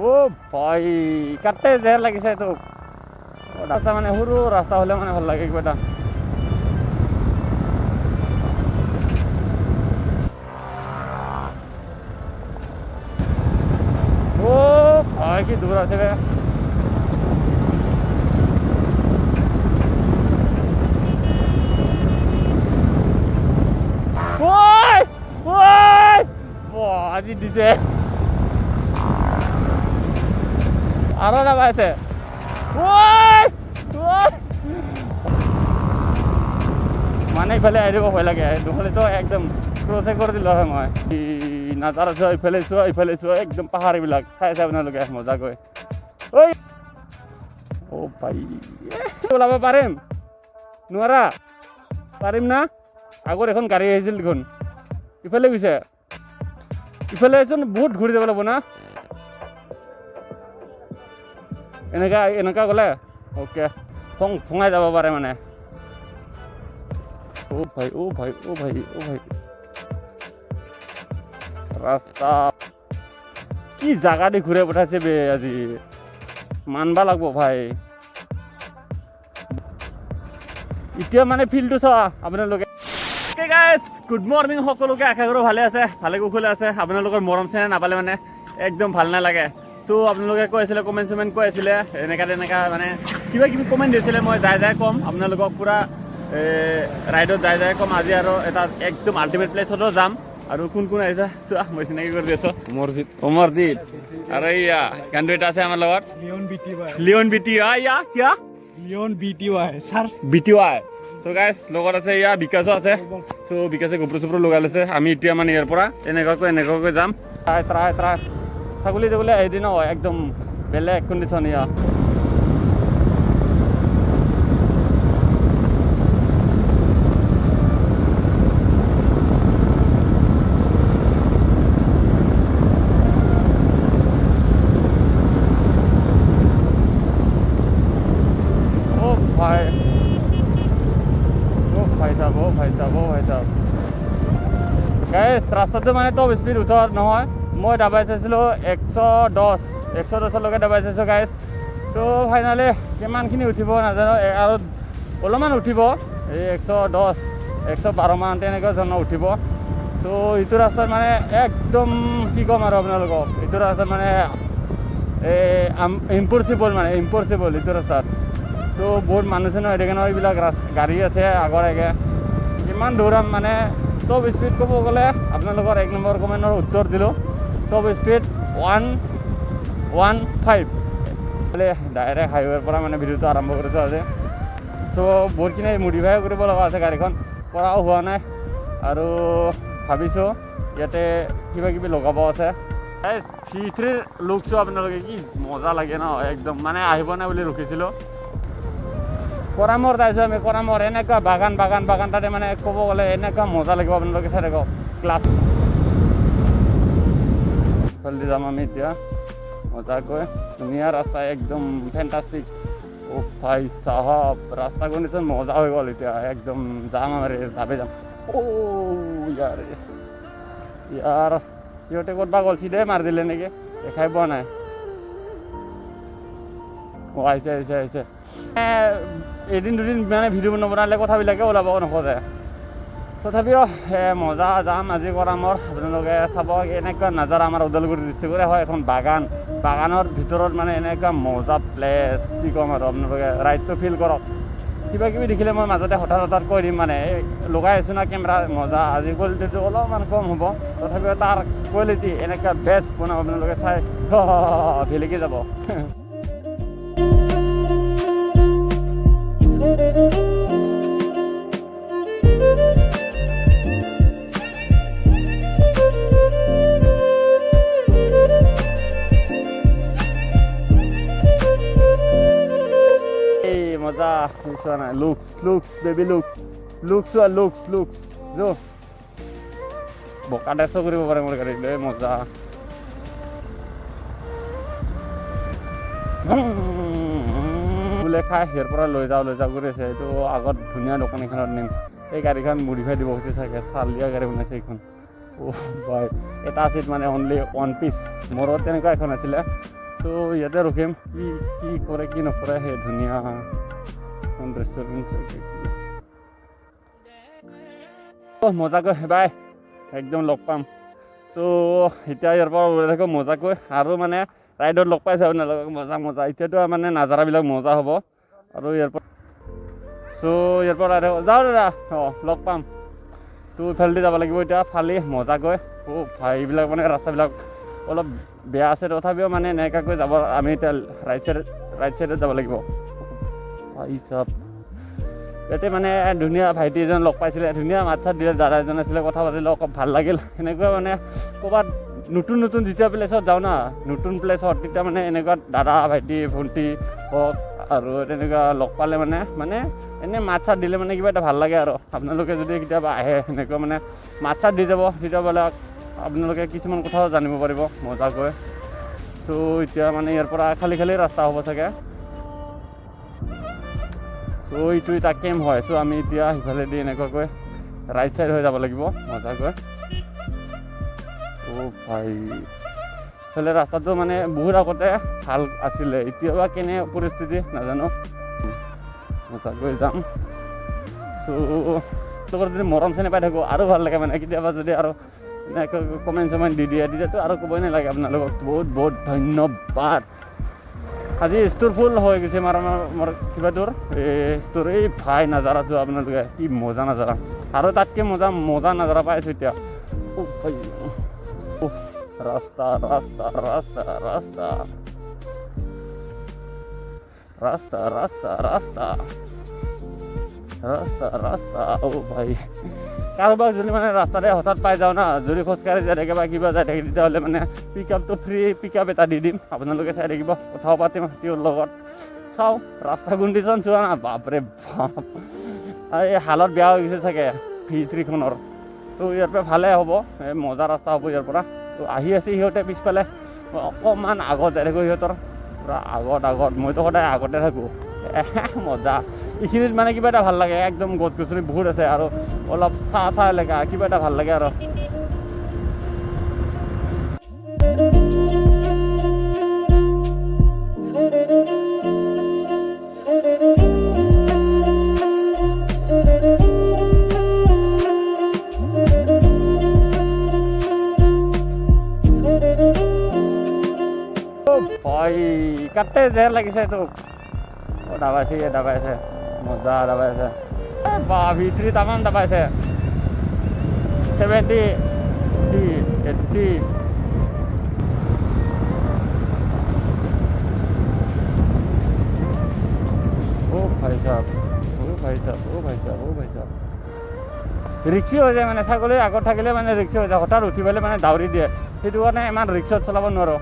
ও ভাই কাটতে জেৰ লাগিছে তো ৰাস্তা মানে সৰু ৰাস্তা হলে মানে ভাল লাগে কিবা এটা ও ভাই কি দূৰ আছে বে ওই ওই আজি দিছে আরো না পাইছে ওই ওই মানে ইফালে আহি দিব ভয় লাগে নহ'লে তো একদম ক্ৰছে কৰি দিলো হয় মই নাজাৰা চোৱা ইফালে চোৱা একদম পাহাৰবিলাক চাই আপোনালোকে মজাকৈ ঐ অ ভাই ওলাব পাৰিম নোৱাৰা পাৰিম না আগৰ এখন গাড়ী আহিছিল দেখোন ইফালে গৈছে ইফালে এজন বহুত ঘূৰি যাব লাগিব না এনেকা গ'লে অ'কে ফঙাই যাব পাৰে মানে ও ভাই ৰাস্তা কি জাগা দি ঘূৰাই পঠাইছে বে আজি মানবা লাগব ভাই এতিয়া মানে ফিল্ডটো চোৱা আপোনালোকে গাইজ গুড মৰ্ণিং সকলোকে আশা কৰোঁ ভালে আছে ভালে কুশলে আছে আপোনালোকৰ মৰম চেনেহ নাপালে মানে একদম ভাল নালাগে চ' আপোনালোকে কৈ আছিলে কমেণ্ট চমেণ্ট কৈ আছিলে এনেকা মানে কিবা কিবি কমেণ্ট দিছিলে মই যাই ক'ম আপোনালোকক পূৰা ৰাইডত যাই ক'ম আজি আৰু এটা একদম আল্টিমেট প্লেচতো যাম আৰু কোন আহিছে চোৱা মই চিনাকি কৰি আছোঁ অমৰজিৎ আৰু এয়া গানটো এটা আছে আমাৰ লগত লিঅন বিটি ৱাই চ' গাইজ লগত আছে এয়া বিকাশো আছে চ' বিকাশে গোপ্ৰ লগাই লৈছে আমি এতিয়া মানে ইয়াৰ পৰা এনেকুৱাকৈ যাম ট্ৰাই ছাগলী এদিন হয় একদম বেলেগ কণ্ডিশ্যন ইয়া গাইজ ৰাস্তাটো মানে টপ স্পীড উঠৰ নহয় মই দাবাই চাইছিলোঁ 110লৈকে দাবাই চাইছোঁ গাইজ ত' ফাইনেলি কিমানখিনি উঠিব নাজানো আৰু অলপমান উঠিব এই 112 মান তেনেকুৱা ধৰণৰ উঠিব ত' এইটো ৰাস্তাত মানে একদম কি ক'ম আৰু আপোনালোকক এইটো ৰাস্তাত মানে ইম্পচিবল এইটো ৰাস্তাত ত' বহুত মানুহ চানুহ হৈ থাকে ন এইবিলাক গাড়ী আছে আগৰে কিমান দৌৰাম মানে টপ স্পীড ক'ব গ'লে আপোনালোকৰ 1 নম্বৰ কমেণ্টৰ উত্তৰ দিলোঁ টপ স্পীড 115 ডাইৰেক্ট হাইৱেৰ পৰা মানে ভিডিঅ'টো আৰম্ভ কৰিছোঁ আজি ত' বহুতখিনি মডিফাই কৰিব লগা আছে গাড়ীখন কৰাও হোৱা নাই আৰু ভাবিছোঁ ইয়াতে কিবা কিবি লগাব আছে C3 লুকটো আপোনালোকে কি মজা লাগে ন একদম মানে আহিব নাই বুলি ৰখিছিলোঁ কৰামৰ যাইছোঁ আমি কৰামৰ এনেকুৱা বাগান তাতে মানে ক'ব গ'লে এনেকুৱা মজা লাগিব আপোনালোকে চাই থাকক ক্লাছ জলদি যাম আমি এতিয়া মজাকৈ ধুনীয়া ৰাস্তা একদম ফেণ্টাষ্টিক অ ভাই চাহাব ৰাস্তা কণ্ডিশ্যন মজা হৈ গ'ল এতিয়া একদম যাম আমাৰ যাবে যাম ইয়াৰ সিহঁতে ক'তবা গ'ল চিধাই মাৰি দিলে নেকি দেখাই পোৱা নাই আহিছে এদিন দুদিন মানে ভিডিঅ' নবনালে কথাবিলাকে ওলাব নোখোজে তথাপিও মজা যাম আজি কৰামৰ আপোনালোকে চাব এনেকুৱা নাজাৰা আমাৰ ওদালগুৰি ডিষ্ট্ৰিক্টৰে হয় এখন বাগানৰ ভিতৰত মানে এনেকুৱা মজা প্লেচ কি ক'ম আৰু আপোনালোকে ৰাইডটো ফিল কৰক কিবা কিবি দেখিলে মই মাজতে হঠাৎ কৈ দিম মানে লগাই আছোঁ না কেমেৰা মজা আজি কোৱালিটিটো অলপমান কম হ'ব তথাপিও তাৰ কোৱালিটি এনেকুৱা বেষ্ট বনাব আপোনালোকে চাই ভেলেকি যাব মজা চোৱা নাই লুকছ বেবি লুকছ যো বকা ডেছ কৰিব পাৰে মোৰ গাড়ী লৈ মজা বোলে খাই সিয়াৰ পৰা লৈ যাওঁ কৰি আছে এইটো আগত ধুনীয়া দোকান এখনত নিম এই গাড়ীখন মডিফাই দিব খুজিছে চাগে চালিয়া গাড়ী বনাইছে এইখন অ' ভাই এটা আছিল মানে অনলি 1 পিচ মোৰো তেনেকুৱা এখন আছিলে তো ইয়াতে ৰখিম কি কৰে কি নকৰে সেই ধুনীয়া ৰেষ্টুৰেণ্ট মজাকৈ বাই একদম লগ পাম। চ' এতিয়া ইয়াৰ পৰা ওলাই থাকোঁ মজাকৈ আৰু মানে ৰাইডত লগ পাইছে আপোনালোকক মজা এতিয়াতো মানে নাজাৰাবিলাক মজা হ'ব আৰু ইয়াৰ পৰা চ' ইয়াৰ পৰা ৰাইড যাওঁ দাদা লগ পাম। তো ইফালেদি যাব লাগিব এতিয়া ফালি মজাকৈ এইবিলাক মানে ৰাস্তাবিলাক অলপ বেয়া আছে তথাপিও মানে এনেকুৱাকৈ যাব আমি এতিয়া ৰাইট চাইডত যাব লাগিব। চব ইয়াতে মানে ধুনীয়া ভাইটি এজন লগ পাইছিলে ধুনীয়া মাত চাত দিলে দাদা এজন আছিলে কথা পাতিলে অলপ ভাল লাগিল। এনেকুৱা মানে ক'ৰবাত নতুন যেতিয়া প্লেচত যাওঁ না নতুন প্লেচত তেতিয়া মানে এনেকুৱা দাদা ভাইটি ভণ্টি হওক আৰু তেনেকুৱা লগ পালে মানে এনেই মাত চাত দিলে মানে কিবা এটা ভাল লাগে আৰু আপোনালোকে যদি কেতিয়াবা আহে সেনেকুৱা মানে মাত চাত দি যাব তেতিয়া বোলে আপোনালোকে কিছুমান কথাও জানিব পাৰিব মজাকৈ। চ' এতিয়া মানে ইয়াৰ পৰা খালী ৰাস্তা হ'ব চাগে। চ' এইটো এটা কেম্প হয়। চ' আমি এতিয়া সিফালেদি এনেকুৱাকৈ ৰাইট চাইড হৈ যাব লাগিব মজাকৈ। ভাই ইফালে ৰাস্তাটো মানে বহুত আগতে ভাল আছিলে এতিয়া বা কেনে পৰিস্থিতি নাজানো মজাকৈ যাম। চ' যদি মৰম চেনে পাই থাকোঁ আৰু ভাল লাগে মানে কেতিয়াবা যদি আৰু এনেকৈ কমেণ্ট চমেণ্ট দি দিয়ে তেতিয়াতো আৰু ক'বই নালাগে আপোনালোকক বহুত ধন্যবাদ। আজি ষ্ট'ৰ ফুল হৈ গৈছে মোৰ কিবাটোৰ ষ্ট'ৰ এই ভাই নাজাৰা চোৱা আপোনালোকে কি মজা নাজাৰা আৰু তাতকৈ মজা নাজাৰা পাই আছোঁ এতিয়া। ৰাস্তা ৰাস্তা ৰাস্তা ৰাস্তা ৰাস্তা ৰাস্তা ৰাস্তা ৰাস্তা ৰাস্তা ভাই কাৰোবাক যদি মানে ৰাস্তাতে হঠাৎ পাই যাওঁ না যদি খোজকাঢ়ি যাই থাকে বা কিবা যাই থাকে তেতিয়াহ'লে মানে পিকআপটো ফ্ৰী পিকআপ এটা দি দিম আপোনালোকে চাই থাকিব কথাও পাতিম তেওঁৰ লগত। চাওঁ ৰাস্তা কণ্ডিশ্যন চোৱা না বাপৰে বাপ এই হালত বেয়া হৈ গৈছে চাগে V3খনৰ। তো ইয়াৰ পৰা ভালে হ'ব এই মজা ৰাস্তা হ'ব ইয়াৰ পৰা। তো আহি আছে সিহঁতে পিছফালে অকণমান আগত যাই থাকোঁ সিহঁতৰ পূৰা আগত মইতো সদায় আগতে থাকোঁ মজা। এইখিনিত মানে কিবা এটা ভাল লাগে একদম গছ গছনি বহুত আছে আৰু অলপ চাহ এলেকা কিবা এটা ভাল লাগে আৰু। ভাই কাটতে জেৰ লাগিছে তোক দাবাইছে মজা দাবাইছে বা V3 তামাম দাবাইছে 70 80 ভাই সাহেব ৰিক্সি হৈ যায় মানে ছাগলী আগত থাকিলে মানে ৰিক্সি হৈ যায় হঠাৎ উঠি পেলাই মানে দাউৰি দিয়ে সেইটো কাৰণে ইমান ৰিক্সাত চলাব নোৱাৰোঁ।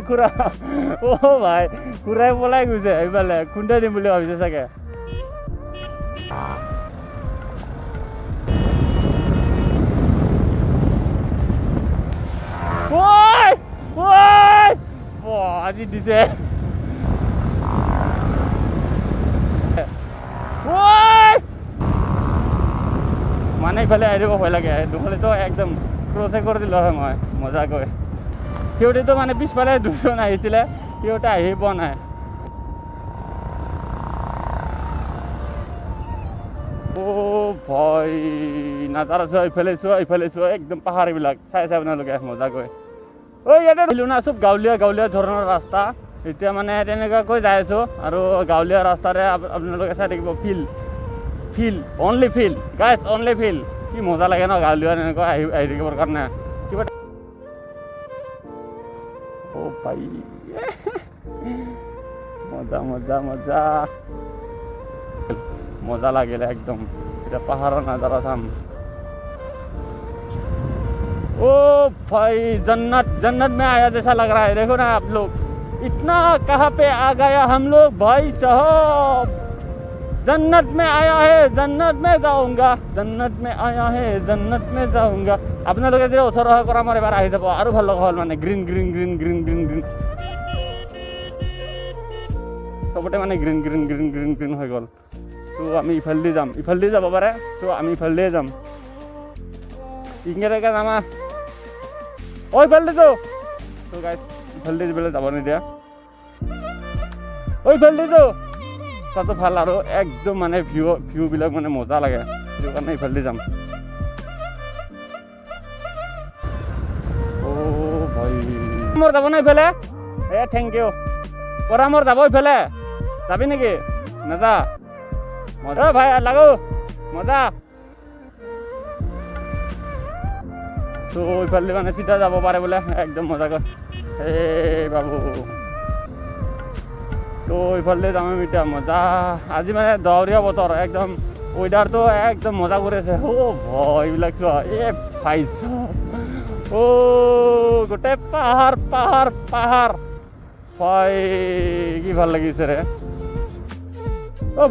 খুৰা ভাই খুৰাই পলাই গৈছে এইফালে খুন্দাই দিম বুলি ভাবিছে চাগে। আজি দিছে মানে ইফালে আহিব ভয় লাগে নহ'লেতো একদম ক্ৰছে কৰি দিলোঁ হয় মই মজাকৈ। সিহঁতেতো মানে পিছফালে দুজন আহিছিলে সিহঁতে আহি পোৱা নাই। ভয় নাজাৰা চোৱা ইফালে চোৱা একদম পাহাৰবিলাক চাই আপোনালোকে মজাকৈ। ইয়াতে দিলোঁ না চব গাঁৱলীয়া ধৰণৰ ৰাস্তা এতিয়া মানে তেনেকুৱাকৈ যাই আছোঁ আৰু গাঁৱলীয়া ৰাস্তাৰে আপোনালোকে চাই থাকিব feel only feel guys only feel কি মজা লাগে ন গাঁৱলীয়া এনেকুৱা আহি থাকিবৰ কাৰণে কিবা ভাই মজা লাগিলে একদম এটা পাহাড়ৰ नजारा था। ओ भाई जन्नत में आया जैसा लग रहा है। देखो ना आप लोग इतना कहाँ पे आ गया हम लोग भाई साहब। जन्नत में आया है जन्नत में जाऊंगा जन्नत में आया है जन्नत में जाऊंगा। আপোনালোকে যে ওচৰ কৰা মোৰ এবাৰ আহি যাব আৰু ভাল লগা হ'ল মানে গ্ৰীণ চবতে মানে গ্ৰীণ হৈ গ'ল। তো আমি ইফালেদি যাব পাৰে তো আমি ইফালেদিয়ে যাম। ইংৰাজীকে আমাৰ ঐ ইফালে তো গাইছ ইফালে যিবিলাক যাব নিদিয়া ঐ ইফালে তো তাতো ভাল আৰু একদম মানে ভিউবিলাক মানে মজা লাগে সেইটো কাৰণে ইফালে যাম ভাই মোৰ যাব না ইফালে থেংক ইউ পৰা মোৰ যাব ইফালে যাবি নেকি নাযা মজা ভাই লাগো মজা তো ইফালে মানে চিধা যাব পাৰে বোলে একদম মজাকৈ বাবু তো ইফালে যাম আমি এতিয়া মজা আজি মানে ডাৱৰীয়া বতৰ একদম ৱেডাৰটো একদম মজা কৰি আছে ভয় এইবিলাক চোৱা ভাইছ গোটেই পাহাৰ পাহাৰ পাহাৰ ভাই কি ভাল লাগিছে ৰে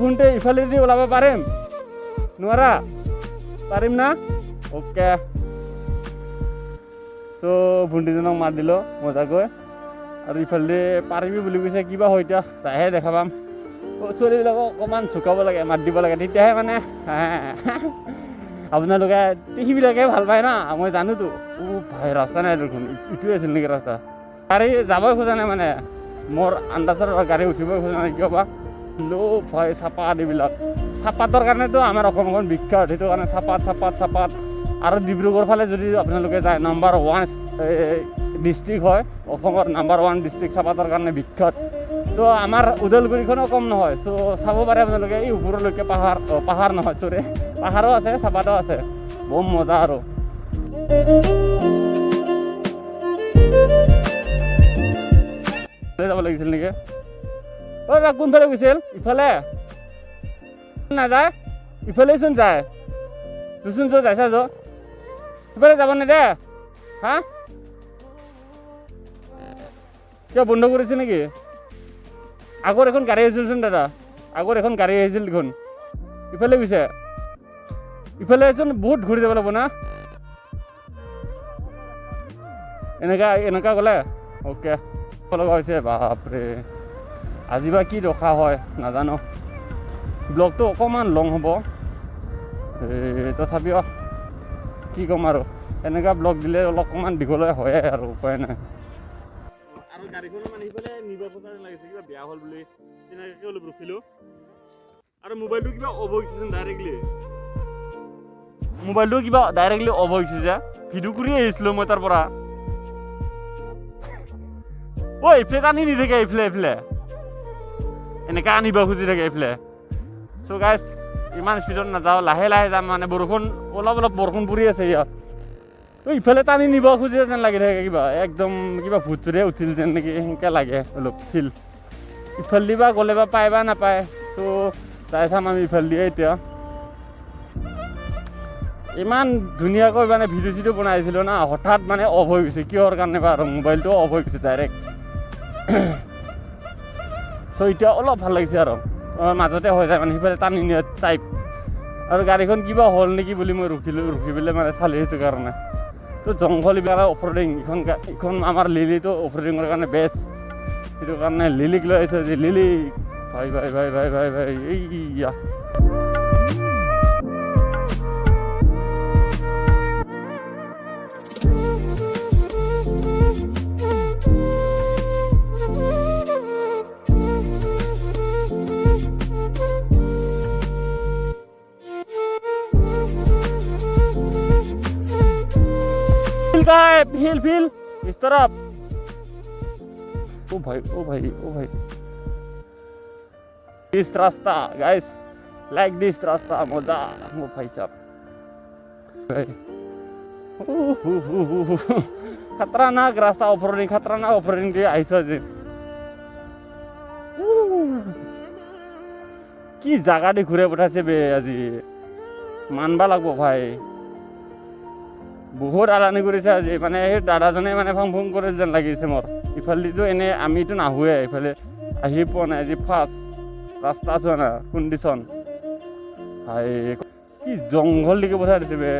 ভুণ্টি ইফালে দি ওলাব পাৰিম নোৱাৰা পাৰিম না অ'কে তো ভুণ্টিজনক মাত দিলোঁ মজাকৈ আৰু ইফালে পাৰিবি বুলি কৈছে কিবা হয় এতিয়া চাইহে দেখা পাম ছোৱালীবিলাকক অকণমান চুকাব লাগে মাত দিব লাগে তেতিয়াহে মানে আপোনালোকে সেইবিলাকে ভাল পায় না মই জানোতো ভাই ৰাস্তা নাই দেখোন ইটোৱে আছিল নেকি ৰাস্তা গাড়ী যাবই খোজা নাই মানে মোৰ আন্দাজৰ গাড়ী উঠিবই খোজা নাই কিয় বা ভাই চাপাত এইবিলাক চাপাতৰ কাৰণেতো আমাৰ অসমখন বিখ্যাত সেইটো কাৰণে চাপাত আৰু ডিব্ৰুগড় ফালে যদি আপোনালোকে যায় নাম্বাৰ 1 ডিষ্ট্ৰিক্ট হয় অসমৰ নাম্বাৰ 1 ডিষ্ট্ৰিক্ট চাপাতৰ কাৰণে বিখ্যাত তো আমাৰ ওদালগুৰিখনো কম নহয় চ' চাব পাৰে আপোনালোকে এই ওপৰলৈকে পাহাৰ নহয় চৰে পাহাৰো আছে চাপাতো আছে বহুত মজা আৰু যাব লাগিছিল নেকি কোনফালে গৈছিল ইফালে নাযায় ইফালেচোন যায় তোচোন য'ত যাইছা য'ত সিফালে যাব নেদে হা কিয় বন্ধ কৰিছে নেকি আগৰ এখন গাড়ী আহিছিলচোন দাদা আগৰ এখন গাড়ী আহিছিল দেখোন ইফালে গৈছে ইফালেচোন বহুত ঘূৰি যাব লাগিব না এনেকা গ'লে অ'কে লগা হৈছে বাপৰে আজি বা কি ৰখা হয় নাজানো ব্লগটো অকণমান লং হ'ব তথাপিও কি ক'ম আৰু এনেকুৱা ব্লগ দিলে অলপমান দীঘলীয়া হয় আৰু উপায় নাই আৰু গাড়ীখনো মানে সিফালে নিব পইচা লাগিছে কিবা বেয়া হ'ল বুলি তেনেকৈ অলপ ৰখিলোঁ আৰু মোবাইলটো কিবা অফ হৈছেচোন মোবাইলটো কিবা ডাইৰেক্টলি অফ হৈছে যে ভিডিঅ' কৰি আহিছিলোঁ মই তাৰ পৰা এইফালে টানি দি থাকে এইফালে এনেকৈ আনিব খুজি থাকে এইফালে চ' গাইছ ইমান স্পীডত নাযাওঁ লাহে যাম মানে বৰষুণ অলপ বৰষুণ পৰি আছে ইয়াত ইফালে টানি নিব খুজি যেন লাগি থাকে কিবা একদম কিবা ভূত চুৰে উঠিল যেন নেকি সেনেকৈ লাগে অলপ ফিল ইফালে বা গ'লে বা পায় বা নাপায় চ' যাই চাম আমি ইফালে দিয়ে এতিয়া ইমান ধুনীয়াকৈ মানে ভিডিঅ' চিডিঅ' বনাইছিলোঁ না হঠাৎ মানে অফ হৈ গৈছে কিহৰ কাৰণে বা আৰু মোবাইলটো অফ হৈ গৈছে ডাইৰেক্ট চ' এতিয়া অলপ ভাল লাগিছে আৰু মাজতে হৈ যায় মানে সিফালে টানি নিয়া টাইপ আৰু গাড়ীখন কিবা হ'ল নেকি বুলি মই ৰখি পেলাই মানে চালোঁ সেইটো কাৰণে তো জংঘল এইবিলাক অফৰোডিং এইখন আমাৰ লিলিটো অফৰোডিঙৰ কাৰণে বেষ্ট সেইটো কাৰণে লিলিক লৈ আহিছোঁ যে লিলি ভাই এইয়া फील इस तरफ ओ भाई दिस रास्ता गाइस लाइक दिस रास्ता मजा वो भाई साहब खतरनाक रास्ता ऑफरोडिंग দিয়ে আইছো যে কি জায়গা দি ঘুরে পঠাইছে বে আজি মানবা লাগবো ভাই বহুত আলানি কৰিছে আজি মানে সেই দাদাজনে মানে ফাং কৰে যেন লাগিছে মোৰ ইফালেতো এনে আমিতো নাহোৱে ইফালে আহি পোৱা নাই আজি ফাৰ্ষ্ট ৰাস্তা চোৱা না কণ্ডিশ্যন ভাই কি জংঘল দিকে পঠাই দিছে বে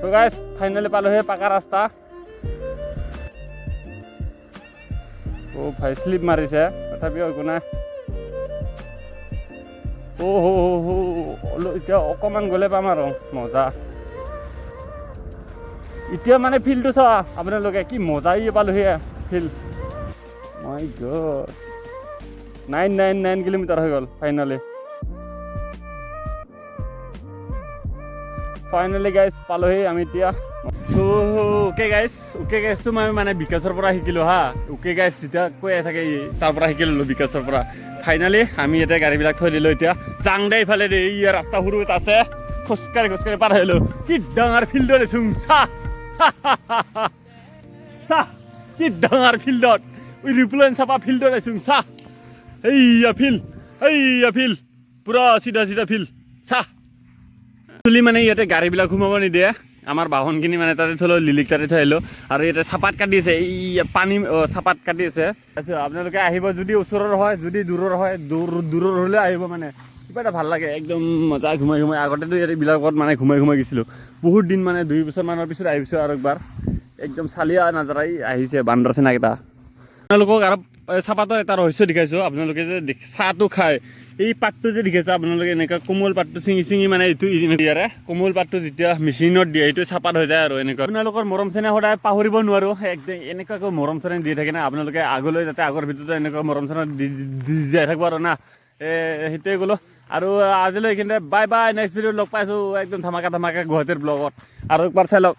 তো গাইছ ফাইনেলি পালোহে পাকা ৰাস্তা ভাই স্লিপ মাৰিছে তথাপিও একো নাই এতিয়া অকণমান গ'লে পাম আৰু মজা এতিয়া মানে ফিল্ডটো চোৱা আপোনালোকে কি মজাই পালোহি ফিল্ড মাই গড 999 কিলোমিটাৰ হৈ গ'ল ফাইনেলি গাইজ পালোহি আমি এতিয়া চ' অ'কে গাইজটো মই মানে বিকাশৰ পৰা শিকিলোঁ হা অ'কে গাইজ যেতিয়া কৈ থাকে তাৰ পৰা শিকি ল'লোঁ বিকাশৰ পৰা ফাইনেলি আমি এতিয়া গাড়ীবিলাক থৈ দিলোঁ এতিয়া চাং দে ইফালে দে ৰাস্তা সৰু এটা আছে খোজকাঢ়ি পাৰ আহিলোঁ কি ডাঙৰ ফিল্ডত আছোঁ চাহ কি ডাঙৰ ফিল্ডত ৰিপ্লেন চাপা ফিল্ডত আছোঁ চাহ এইয়া ফিল্ড পুৰা চিধা ফিল্ড চাহ মানে ইয়াতে গাড়ীবিলাক সোমাব নিদিয়ে আমাৰ বাহনখিনি মানে তাতে থ'লেও লিলিক তাতে থৈ আহিলোঁ আৰু ইয়াতে চাপাত কাটি আছে এই পানী চাপাত কাটি আছে আপোনালোকে আহিব যদি ওচৰৰ হয় যদি দূৰৰ হয় দূৰৰ হ'লে আহিব মানে কিবা এটা ভাল লাগে একদম মজা ঘুমাই আগতেতো ইয়াতে বিলাকত মানে ঘুমাই গৈছিলোঁ বহুত দিন মানে 2 বছৰমানৰ পিছত আহিছোঁ আৰু একবাৰ একদম চালিয়া নাজাৰাই আহিছে বান্দৰ চেনাকেইটা আপোনালোকক আৰু চাপাতৰ এটা ৰহস্য দেখাইছোঁ আপোনালোকে যে চাহটো খায় এই পাতটো যে দেখাইছে আপোনালোকে এনেকুৱা কোমল পাতটো ছিঙি মানে এইটো ইয়াৰে কোমল পাতটো যেতিয়া মেচিনত দিয়ে এইটো চাপাত হৈ যায় আৰু এনেকুৱা আপোনালোকৰ মৰম চেনেহ সদায় পাহৰিব নোৱাৰোঁ একদম এনেকুৱাকৈ মৰম চেনেহ দি থাকে না আপোনালোকে আগলৈ যাতে আগৰ ভিতৰতে এনেকুৱা মৰম চেনেহ দি যাই থাকিব আৰু না সেইটোৱে ক'লোঁ আৰু আজিলৈ এইখিনিতে বাই নেক্সট ভিডিঅ'ত লগ পাইছোঁ একদম ধামাকা গুৱাহাটীৰ ব্লগত আৰু একবাৰ চাই লওক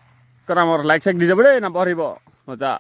কাৰণ মোৰ লাইক চাইক দি যাব দেই নাপাহৰিব মজা